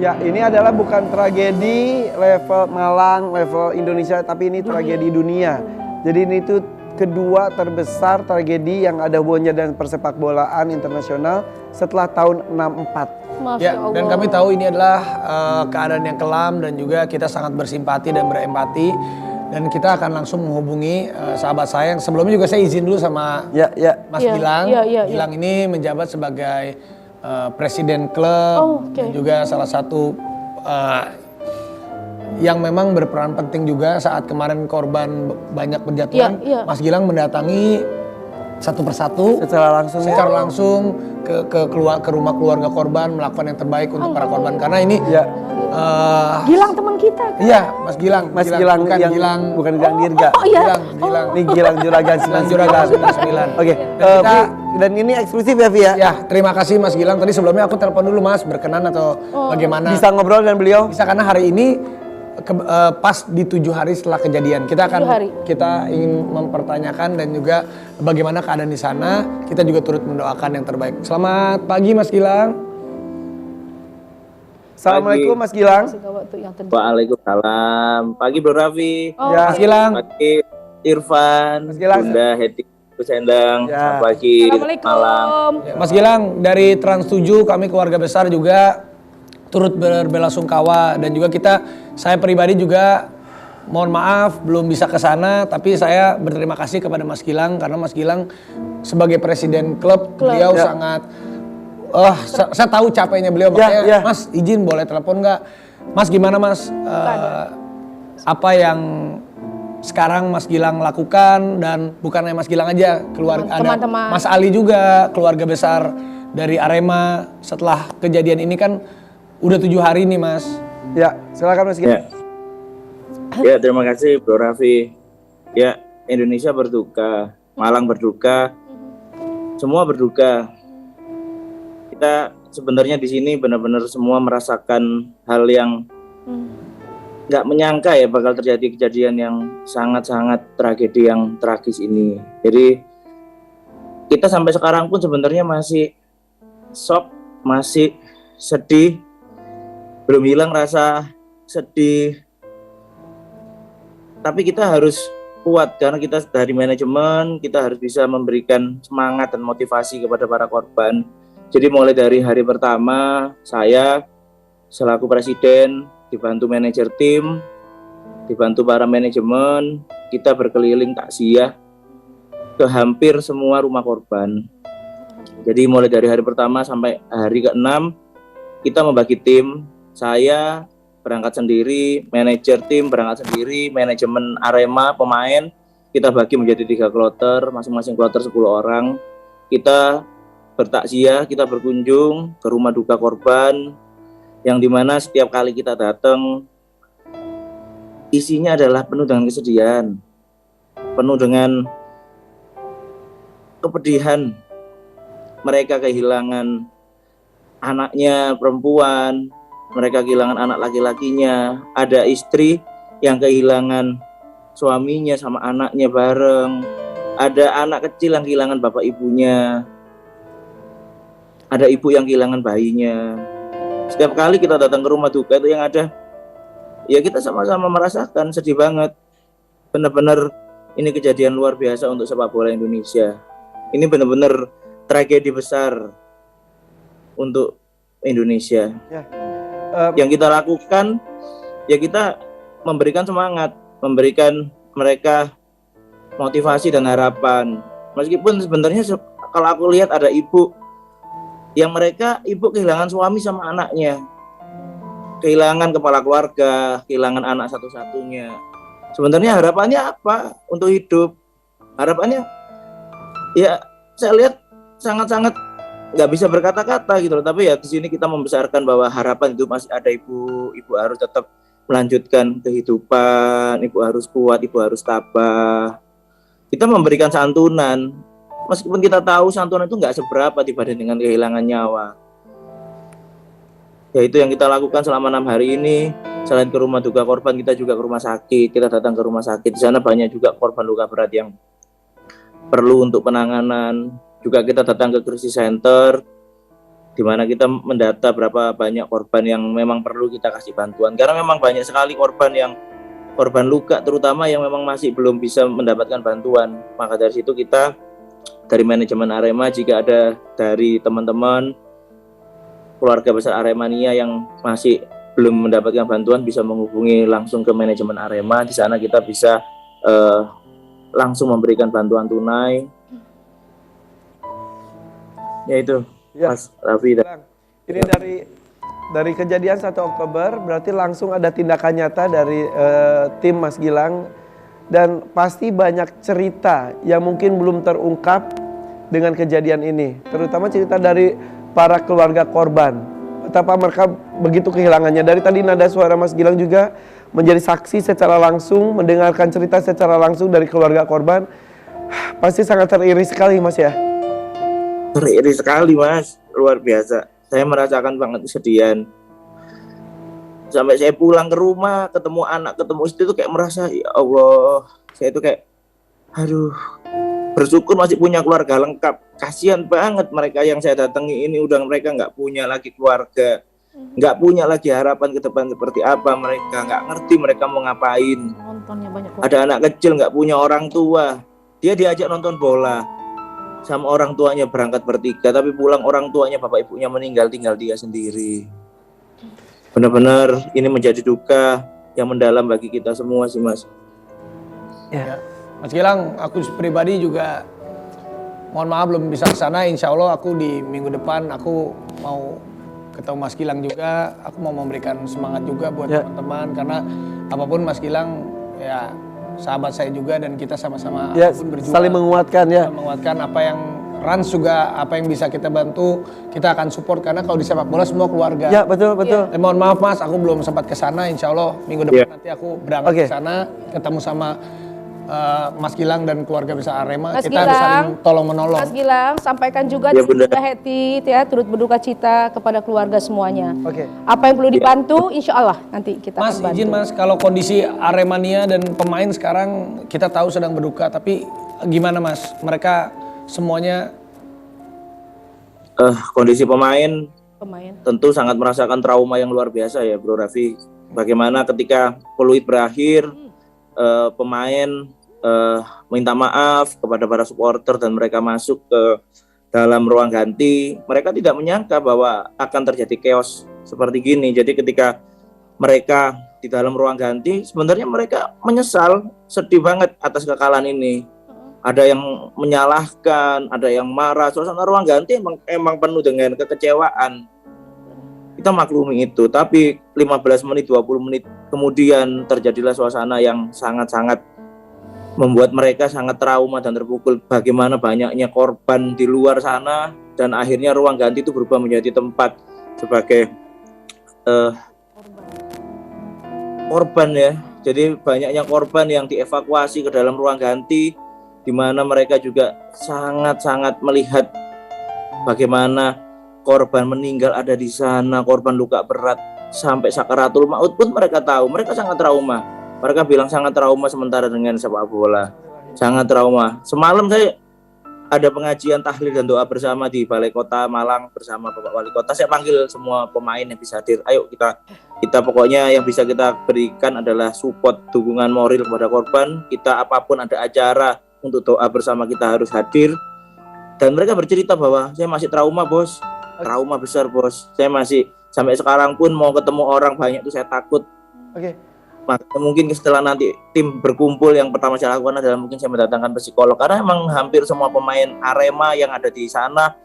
Ya, ini adalah bukan tragedi level Malang, level Indonesia, tapi ini tragedi dunia. Jadi ini tuh kedua terbesar tragedi yang ada hubungannya dengan persepak bolaan internasional setelah tahun 64. Ya, dan kami tahu ini adalah keadaan yang kelam dan juga kita sangat bersimpati dan berempati. Dan kita akan langsung menghubungi sahabat saya yang sebelumnya juga saya izin dulu sama Mas Gilang. Gilang ini menjabat sebagai presiden klub dan juga salah satu yang memang berperan penting juga saat kemarin korban banyak berjatuhan. Mas Gilang mendatangi satu persatu secara langsung ke rumah keluarga korban, melakukan yang terbaik untuk para korban karena ini Gilang teman kita kan? Iya, Mas Gilang Bukan Gilang Dirga. Gilang. Ini Gilang Juragan 99. Oke. Dan ini eksklusif ya, Vi ya? Ya, terima kasih Mas Gilang. Tadi sebelumnya aku telepon dulu Mas, berkenan atau bagaimana? Bisa ngobrol dengan beliau? Bisa, karena hari ini pas di 7 hari setelah kejadian. Kita ingin mempertanyakan dan juga bagaimana keadaan di sana. Kita juga turut mendoakan yang terbaik. Selamat pagi Mas Gilang. Assalamualaikum Mas Gilang. Waalaikumsalam. Pagi Bro Raffi. Mas Gilang. Pagi Irfan. Mas Gilang. Bunda Heti Sendang. Selamat pagi Malang. Mas Gilang, dari Trans 7 kami keluarga besar juga turut berbelasungkawa dan juga saya pribadi juga mohon maaf belum bisa ke sana, tapi saya berterima kasih kepada Mas Gilang karena Mas Gilang sebagai presiden klub beliau sangat saya tahu capeknya beliau, makanya Mas izin boleh telepon nggak? Mas gimana Mas? Apa yang sekarang Mas Gilang lakukan dan bukan hanya Mas Gilang aja, keluarga ada Mas Ali juga, keluarga besar dari Arema setelah kejadian ini kan udah 7 hari nih Mas. Ya, silakan Mas Gilang. Ya, terima kasih Bro Raffi. Ya, Indonesia berduka, Malang berduka, semua berduka. Kita sebenarnya di sini benar-benar semua merasakan hal yang nggak menyangka ya bakal terjadi kejadian yang sangat-sangat tragedi yang tragis ini. Jadi kita sampai sekarang pun sebenarnya masih shock, masih sedih, belum hilang rasa sedih. Tapi kita harus kuat karena kita dari manajemen kita harus bisa memberikan semangat dan motivasi kepada para korban. Jadi mulai dari hari pertama saya selaku presiden dibantu manajer tim, dibantu para manajemen, kita berkeliling takziah ke hampir semua rumah korban. Jadi mulai dari hari pertama sampai hari ke-6 kita membagi tim. Saya berangkat sendiri, manajer tim berangkat sendiri, manajemen Arema, pemain kita bagi menjadi 3 kloter, masing-masing kloter 10 orang. Kita bertakziah, kita berkunjung ke rumah duka korban yang dimana setiap kali kita datang isinya adalah penuh dengan kesedihan, penuh dengan kepedihan. Mereka kehilangan anaknya perempuan, mereka kehilangan anak laki-lakinya, ada istri yang kehilangan suaminya sama anaknya bareng, ada anak kecil yang kehilangan bapak ibunya, ada ibu yang kehilangan bayinya. Setiap kali kita datang ke rumah duka itu yang ada, ya kita sama-sama merasakan sedih banget. Benar-benar ini kejadian luar biasa untuk sepak bola Indonesia. Ini benar-benar tragedi besar untuk Indonesia. Yang kita lakukan, ya kita memberikan semangat, memberikan mereka motivasi dan harapan. Meskipun sebenarnya kalau aku lihat ada ibu yang ibu kehilangan suami sama anaknya, kehilangan kepala keluarga, kehilangan anak satu-satunya. Sebenarnya harapannya apa untuk hidup? Harapannya, ya saya lihat sangat-sangat nggak bisa berkata-kata gitu loh. Tapi ya di sini kita membesarkan bahwa harapan itu masih ada. Ibu harus tetap melanjutkan kehidupan, ibu harus kuat, ibu harus tabah. Kita memberikan santunan. Meskipun kita tahu santunan itu nggak seberapa dibanding dengan kehilangan nyawa. Ya itu yang kita lakukan selama 6 hari ini. Selain ke rumah duka korban, kita juga ke rumah sakit. Kita datang ke rumah sakit. Di sana banyak juga korban luka berat yang perlu untuk penanganan. Juga kita datang ke krisis center. di mana kita mendata berapa banyak korban yang memang perlu kita kasih bantuan, karena memang banyak sekali korban luka terutama yang memang masih belum bisa mendapatkan bantuan. Maka dari situ kita dari manajemen Arema, jika ada dari teman-teman keluarga besar Aremania yang masih belum mendapatkan bantuan, bisa menghubungi langsung ke manajemen Arema. Di sana kita bisa langsung memberikan bantuan tunai. Ya itu, Ya. Mas Raffi. Bang, ini dari kejadian 1 Oktober berarti langsung ada tindakan nyata dari tim Mas Gilang, dan pasti banyak cerita yang mungkin belum terungkap dengan kejadian ini, terutama cerita dari para keluarga korban, betapa mereka begitu kehilangannya. Dari tadi nada suara Mas Gilang juga menjadi saksi secara langsung, mendengarkan cerita secara langsung dari keluarga korban. Pasti sangat teriris sekali Mas ya. Teriris sekali Mas, luar biasa. Saya merasakan banget kesedihan. Sampai saya pulang ke rumah, ketemu anak, ketemu istri itu kayak merasa, ya Allah, saya itu kayak, aduh, bersyukur masih punya keluarga lengkap. Kasihan banget mereka yang saya datangi ini, udah mereka nggak punya lagi keluarga, nggak punya lagi harapan ke depan seperti apa. Mereka nggak ngerti mereka mau ngapain. Nontonnya banyak banget. Ada anak kecil nggak punya orang tua, dia diajak nonton bola sama orang tuanya, berangkat bertiga, tapi pulang orang tuanya, bapak ibunya meninggal, tinggal dia sendiri. Benar-benar ini menjadi duka yang mendalam bagi kita semua sih Mas. Ya. Mas Gilang, aku pribadi juga mohon maaf belum bisa ke sana. Insya Allah aku di minggu depan aku mau ketemu Mas Gilang juga. Aku mau memberikan semangat juga buat teman-teman, karena apapun Mas Gilang ya sahabat saya juga, dan kita sama-sama berjuang, saling menguatkan ya. Menguatkan apa yang Rans juga, apa yang bisa kita bantu, kita akan support, karena kalau di sepak bola semua keluarga. Ya betul. Mohon maaf Mas, aku belum sempat ke sana. Insya Allah minggu depan nanti aku berangkat ke sana, ketemu sama Mas Gilang dan keluarga besar Arema. Mas Kita harus saling tolong menolong. Mas Gilang, sampaikan juga Ya, di Bunda. Heti ya, turut berduka cita kepada keluarga semuanya. Oke. Apa yang perlu dibantu, insya Allah nanti kita Mas, akan bantu. izin Mas, kalau kondisi Aremania dan pemain sekarang kita tahu sedang berduka, tapi gimana Mas? Mereka semuanya Kondisi pemain Pemain. tentu sangat merasakan trauma yang luar biasa ya Bro Raffi. Bagaimana ketika peluit berakhir, pemain minta maaf kepada para supporter dan mereka masuk ke dalam ruang ganti. Mereka tidak menyangka bahwa akan terjadi chaos seperti gini. Jadi ketika mereka di dalam ruang ganti, sebenarnya mereka menyesal, sedih banget atas kekalahan ini. Ada yang menyalahkan, ada yang marah. Suasana ruang ganti emang penuh dengan kekecewaan. Kita maklumi itu, tapi 15 menit, 20 menit kemudian terjadilah suasana yang sangat-sangat membuat mereka sangat trauma dan terpukul. Bagaimana banyaknya korban di luar sana, dan akhirnya ruang ganti itu berubah menjadi tempat sebagai korban ya. Jadi banyaknya korban yang dievakuasi ke dalam ruang ganti, di mana mereka juga sangat-sangat melihat bagaimana korban meninggal ada di sana, korban luka berat sampai sakaratul maut pun mereka tahu. Mereka sangat trauma. Mereka bilang sangat trauma sementara dengan sepak bola. Sangat trauma. Semalam saya ada pengajian tahlil dan doa bersama di Balai Kota Malang bersama Bapak Wali Kota. Saya panggil semua pemain yang bisa hadir. Ayo kita pokoknya yang bisa kita berikan adalah support, dukungan moral kepada korban. Kita apapun ada acara untuk doa bersama kita harus hadir. Dan mereka bercerita bahwa saya masih trauma bos, trauma besar bos. Saya masih sampai sekarang pun mau ketemu orang banyak itu saya takut. Oke. Mungkin setelah nanti tim berkumpul, yang pertama saya lakukan adalah mungkin saya mendatangkan psikolog, karena emang hampir semua pemain Arema yang ada di sana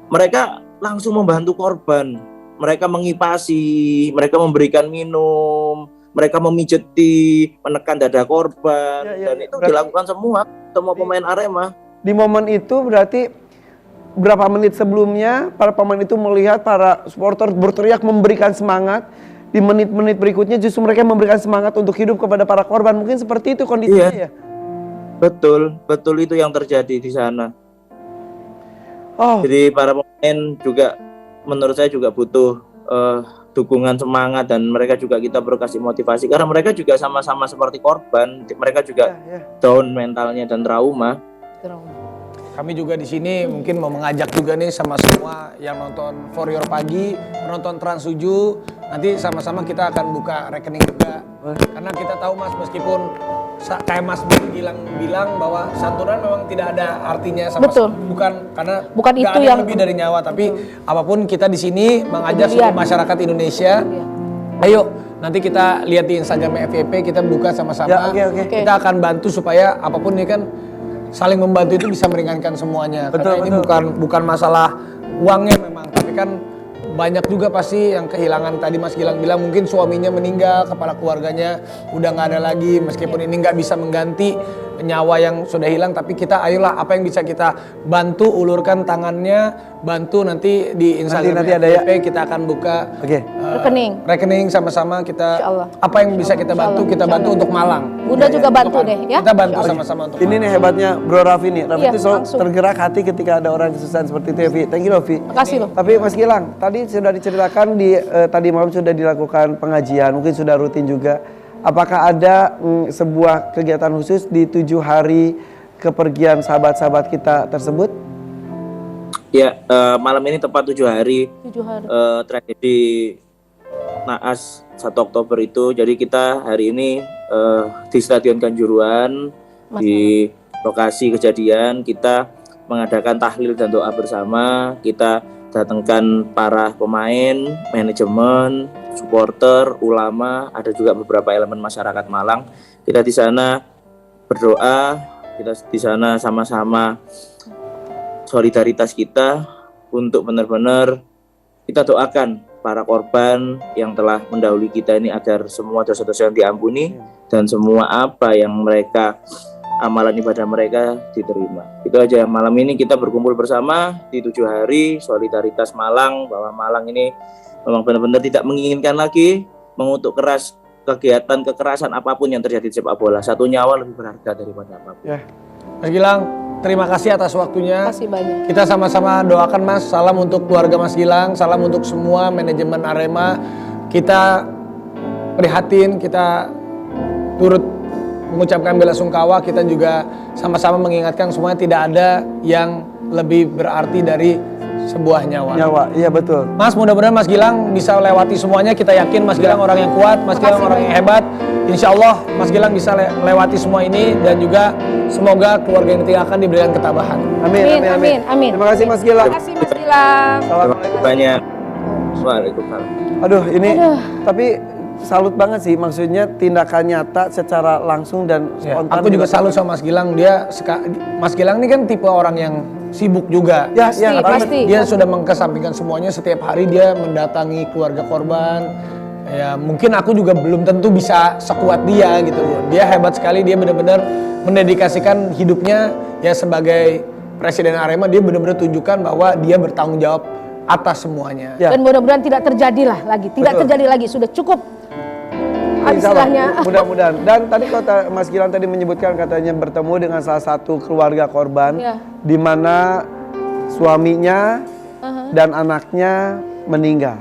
mereka langsung membantu korban. Mereka mengipasi, mereka memberikan minum, mereka memijeti, menekan dada korban, dan itu dilakukan semua pemain Arema. Di momen itu berarti berapa menit sebelumnya para pemain itu melihat para supporter berteriak memberikan semangat. Di menit-menit berikutnya justru mereka memberikan semangat untuk hidup kepada para korban. Mungkin seperti itu kondisinya ya? Betul itu yang terjadi di sana. Jadi para pemain juga menurut saya juga butuh dukungan semangat, dan mereka juga kita perlu kasih motivasi, karena mereka juga sama-sama seperti korban. Mereka juga down mentalnya dan trauma. Kami juga di sini mungkin mau mengajak juga nih sama semua yang nonton For Your Pagi, penonton Trans 7, nanti sama-sama kita akan buka rekening juga. Karena kita tahu Mas, meskipun kayak Mas Gilang bilang bahwa santunan memang tidak ada artinya sama Betul. bukan karena Bukan nggak itu ada yang lebih dari nyawa, tapi apapun kita di sini mengajak Kemudian. seluruh masyarakat Indonesia. Iya. Ayo nanti kita lihat di Instagram FYP, kita buka sama-sama. Ya, oke. Kita akan bantu supaya apapun ini kan saling membantu itu bisa meringankan semuanya. Betul, Karena ini betul. bukan masalah uangnya memang, tapi kan banyak juga pasti yang kehilangan. Tadi Mas Gilang bilang mungkin suaminya meninggal, kepala keluarganya udah nggak ada lagi, meskipun ini nggak bisa mengganti nyawa yang sudah hilang, tapi kita ayolah apa yang bisa kita bantu, ulurkan tangannya, bantu nanti di Instagram Nanti ada ya. FYP kita akan buka Oke. Rekening. sama-sama kita Insya Allah. apa yang bisa kita bantu, kita bantu untuk Malang. Bunda juga bantu deh ya. Kita bantu sama-sama untuk Ini nih hebatnya Bro Raffi nih. Raffi Iya, itu selalu langsung. tergerak hati ketika ada orang kesusahan seperti itu ya, Vi. Thank you loh, Vi. Makasih loh. Tapi Mas Gilang, tadi sudah diceritakan tadi malam sudah dilakukan pengajian, mungkin sudah rutin juga. Apakah ada sebuah kegiatan khusus di 7 hari kepergian sahabat-sahabat kita tersebut? Ya, malam ini tepat 7 hari 7 hari. tragedi Naas 1 Oktober itu. Jadi kita hari ini di Stadion Kanjuruhan, di lokasi kejadian, kita mengadakan tahlil dan doa bersama. Kita datangkan para pemain, manajemen, supporter, ulama, ada juga beberapa elemen masyarakat Malang. Kita di sana berdoa, kita di sana sama-sama solidaritas kita untuk benar-benar kita doakan para korban yang telah mendahului kita ini agar semua dosa-dosa yang diampuni dan semua apa yang mereka amalan ibadah mereka diterima. Itu aja, malam ini kita berkumpul bersama di 7 hari solidaritas Malang, bahwa Malang ini memang benar-benar tidak menginginkan lagi mengutuk keras kegiatan kekerasan apapun yang terjadi di sepak bola. Satu nyawa lebih berharga daripada apapun. Ya. Mas Gilang, terima kasih atas waktunya. Terima kasih banyak. Kita sama-sama doakan Mas, salam untuk keluarga Mas Gilang, salam untuk semua manajemen Arema. Kita prihatin, kita turut mengucapkan bela sungkawa, kita juga sama-sama mengingatkan semuanya tidak ada yang lebih berarti dari sebuah nyawa. Nyawa, iya betul. Mas, mudah-mudahan Mas Gilang bisa lewati semuanya. Kita yakin Mas Gilang orang yang kuat, Mas Gilang orang yang hebat. Insya Allah Mas Gilang bisa lewati semua ini, dan juga semoga keluarga yang ditinggalkan diberikan ketabahan. Amin. Terima kasih Mas Gilang. Terima kasih Mas Gilang. Terima kasih banyak. Waalaikumsalam. Aduh, ini tapi salut banget sih, maksudnya tindakan nyata secara langsung dan Ya, spontan. aku juga salut sama Mas Gilang. Mas Gilang ini kan tipe orang yang sibuk juga. Ya, Pasti. Dia sudah mengkesampingkan semuanya, setiap hari dia mendatangi keluarga korban. Ya, mungkin aku juga belum tentu bisa sekuat dia gitu loh. Dia hebat sekali, dia benar-benar mendedikasikan hidupnya ya sebagai presiden Arema. Dia benar-benar tunjukkan bahwa dia bertanggung jawab atas semuanya. Ya. Dan mudah-mudahan tidak terjadi lagi. Terjadi lagi, sudah cukup. Insya Allah, Istilahnya. mudah-mudahan. Dan tadi kalau Mas Gilang tadi menyebutkan katanya bertemu dengan salah satu keluarga korban, Ya. di mana suaminya dan anaknya meninggal.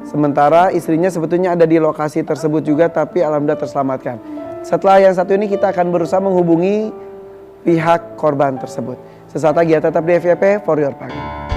Sementara istrinya sebetulnya ada di lokasi tersebut juga, tapi alhamdulillah terselamatkan. Setelah yang satu ini kita akan berusaha menghubungi pihak korban tersebut. Sesaat lagi ya, tetap di FYP For Your Pagi.